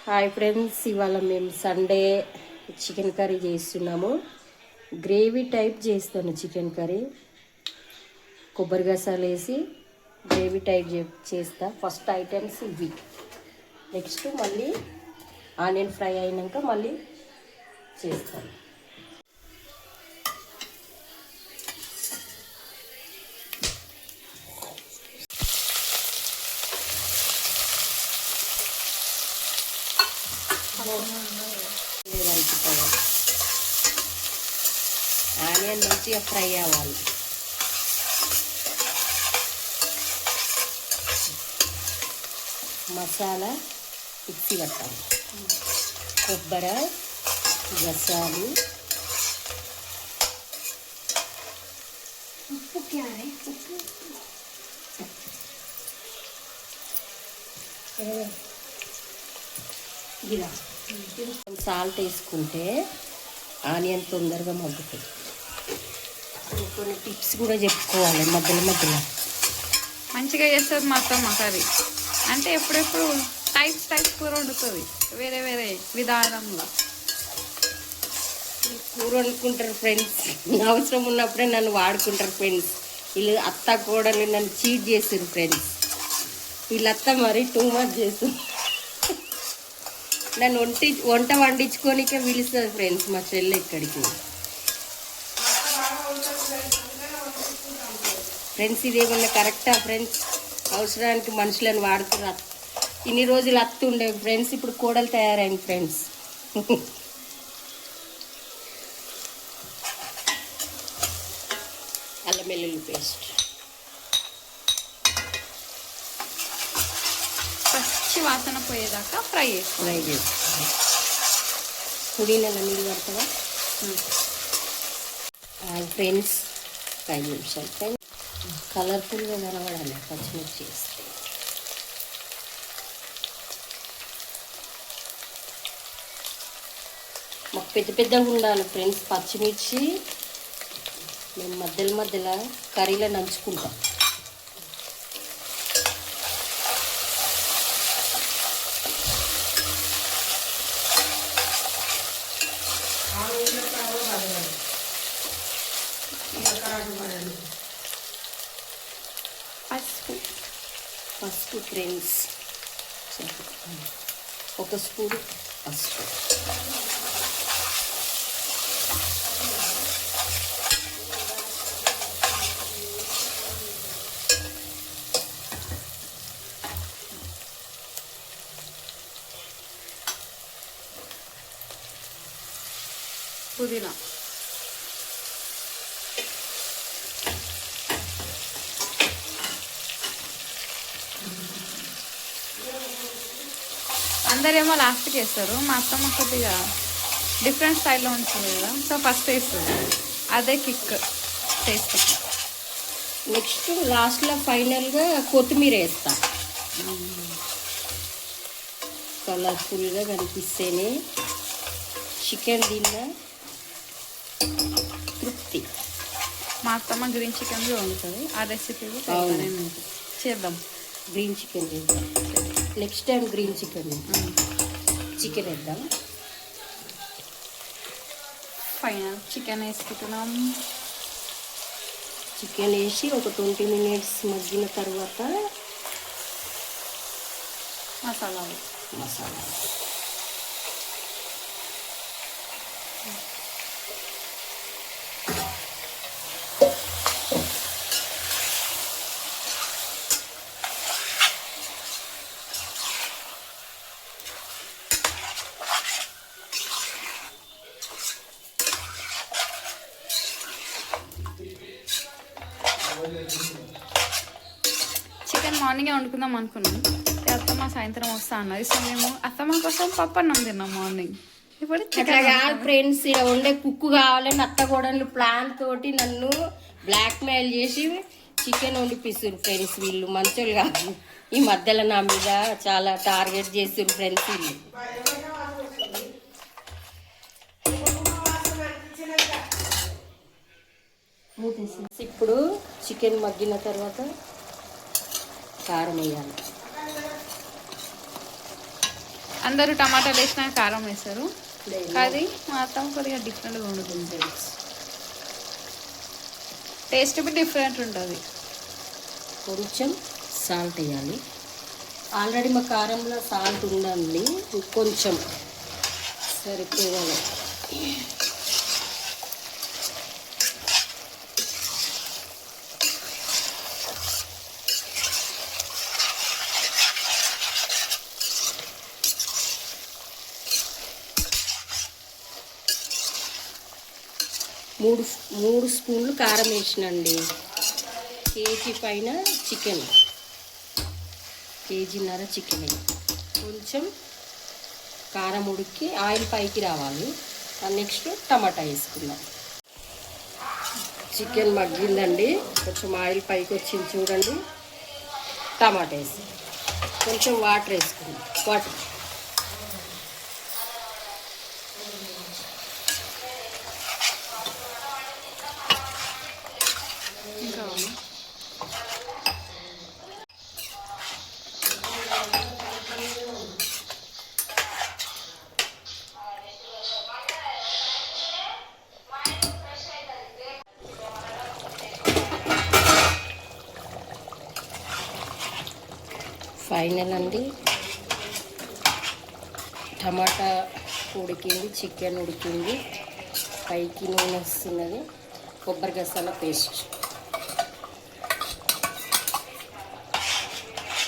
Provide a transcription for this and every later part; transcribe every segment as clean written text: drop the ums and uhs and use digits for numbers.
Hi friends, ఇవాళ మేము Sunday chicken curry చేస్తున్నాము. గ్రేవీ టైప్ చేస్తాను చికెన్ కర్రీ. కొబ్బరి గసాలు వేసి గ్రేవీ టైప్ చేస్తా. ఫస్ట్ ఐటమ్స్ ఇవి. నెక్స్ట్ మళ్ళీ ఆనియన్ ఫ్రై అయినాక మళ్ళీ చేస్తాను. ఆనియన్ మంచిగా ఫ్రై అవ్వాలి. మసాలా మిక్సీ పట్టాలి. కొబ్బరి గసాలు, ఉప్పు ఇలా సాల్ట్ వేసుకుంటే ఆనియన్ తొందరగా మగ్గుతుంది. కొన్ని టిప్స్ కూడా చెప్పుకోవాలి మధ్యలో మంచిగా చేస్తుంది మా అత్తమ్మ కర్రీ. అంటే ఎప్పుడెప్పుడు టైప్స్ కూర వండుతుంది, వేరే వేరే విధానంలో కూర వండుకుంటారు ఫ్రెండ్స్. అవసరం ఉన్నప్పుడే నన్ను వాడుకుంటారు ఫ్రెండ్స్. వీళ్ళు అత్త కోడలు నన్ను చీట్ చేస్తారు ఫ్రెండ్స్. వీళ్ళత్త మరి టూ మచ్ చేస్తుంది. నన్ను వంట వండించుకోనికే పిలుస్తుంది ఫ్రెండ్స్ మా చెల్లె ఇక్కడికి. ఫ్రెండ్స్ ఇదేమన్నా కరెక్టా ఫ్రెండ్స్? అవసరానికి మనుషులను వాడుతున్నారు. ఇన్ని రోజులు అత్త ఉండే ఫ్రెండ్స్, ఇప్పుడు కోడలు తయారైంది ఫ్రెండ్స్. అల్లం వెల్లుల్లి పేస్ట్ పచ్చి వాసన పోయేదాకా ఫ్రై చేసుకోవాలి. పుదీనాలో నీళ్ళు పడతావా ఫ్రెండ్స్? 5 నిమిషాలు ఫ్రెండ్స్. కలర్ఫుల్గా కనబడాలి పచ్చిమిర్చి వేస్తే. మాకు పెద్దగా ఉండాలి ఫ్రెండ్స్ పచ్చిమిర్చి. మేము మధ్యలో కర్రీలో నంచుకుంటాం. పసుపు ఫ్రెండ్స్, 1 స్పూన్ పసుపు. పుదీనా, అందరేమో లాస్ట్కి వేస్తారు. మా అత్తమ్మ కొద్దిగా డిఫరెంట్ స్టైల్లో ఉంటుంది కదా, సో ఫస్ట్ వేస్తుంది. అదే కిక్ టేస్ట్. నెక్స్ట్ లాస్ట్లో ఫైనల్గా కొత్తిమీర వేస్తా. కలర్ఫుల్గా కనిపిస్తేనే చికెన్ తిన్న తృప్తి. మా అత్తమ్మ గ్రీన్ చికెన్ వండుతుంది. ఆ రెసిపీ చేద్దాం. గ్రీన్ చికెన్ చేద్దాం నెక్స్ట్ టైం. గ్రీన్ చికెన్ వేద్దాం. ఫైనల్ చికెన్ వేసుకుంటున్నాం. చికెన్ వేసి ఒక 20 మినిట్స్ మగ్గిన తర్వాత మసాలా చికెన్ మార్నింగే వండుకుందాం అనుకున్నాం. అత్తమ్మ సాయంత్రం వస్తా అన్నది. సో మేము అత్తమ్మ కోసం పప్పన్నం తిన్నాం మార్నింగ్. ఇప్పుడు చికెన్ ఫ్రెండ్స్ ఇలా ఉండే కుక్కు కావాలని అత్త కోడళ్ళు ప్లాన్ తోటి నన్ను బ్లాక్ మెయిల్ చేసి చికెన్ వండిపిస్తారు ఫ్రెండ్స్. వీళ్ళు మంచోళ్ళు కాదు. ఈ మధ్యలో నా మీద చాలా టార్గెట్ చేస్తారు ఫ్రెండ్స్ వీళ్ళు. ఇప్పుడు చికెన్ మగ్గిన తర్వాత కారం వేయాలి. అందరూ టమాటాలు వేసినా కారం వేస్తారు, లేదు. అది మాత్రం కొద్దిగా డిఫరెంట్గా ఉంటుంది. టేస్ట్ బి డిఫరెంట్ ఉంటుంది. కొంచెం సాల్ట్ వేయాలి. ఆల్రెడీ మా కారంలో సాల్ట్ ఉందండి, కొంచెం సరిపోవాలి. 3 స్పూన్లు కారం వేసినండి. కేజీ పైన చికెన్, కేజీన్నర చికెన్. కొంచెం కారం ఉడికి ఆయిల్ పైకి రావాలి. నెక్స్ట్ టమాటా వేసుకుందాం. చికెన్ మగ్గిందండి, కొంచెం ఆయిల్ పైకి వచ్చింది చూడండి. టమాటా వేసి కొంచెం వాటర్ వేసుకుందాం. వాటర్ ఫైనల్ అండి. టమాటా ఉడికింది, చికెన్ ఉడికింది, పైకి నూనె వస్తున్నది. కొబ్బరి గసాల పేస్ట్,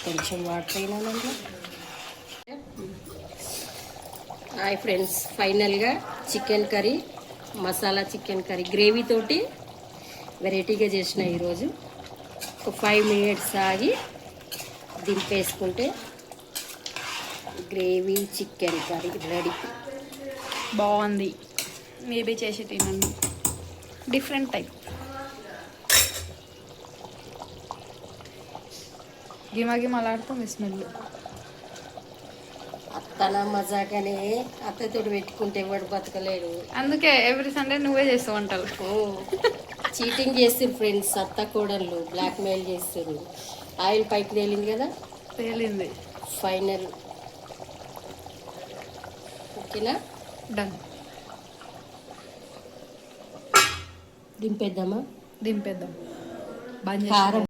కొంచెం వాటర్ అయినానండి. హాయ్ ఫ్రెండ్స్, ఫైనల్గా chicken curry, masala chicken curry gravy తోటి వెరైటీగా చేసిన ఈరోజు. ఒక 5 మినిట్స్ ఆగి దింపేసుకుంటే గ్రేవీ చికెన్ కర్రీ రెడీ. బాగుంది, మేబీ చేసి తినండి. Different type. గిమగిమలాడుతుంది స్మెల్. అత్తన మజాగానే అత్తతో పెట్టుకుంటే ఎవడు బతకలేడు. అందుకే ఎవ్రీ సండే నువ్వే చేస్తావు వంటలు. చీటింగ్ చేస్తారు ఫ్రెండ్స్, అత్త కోడళ్ళు బ్లాక్మెయిల్ చేస్తారు. ఆయిల్ పైకి తేలింది కదా, తేలింది. ఫైనల్. ఓకేనా, డన్. దింపేద్దామా? దింపేద్దాం. బంద్ కారం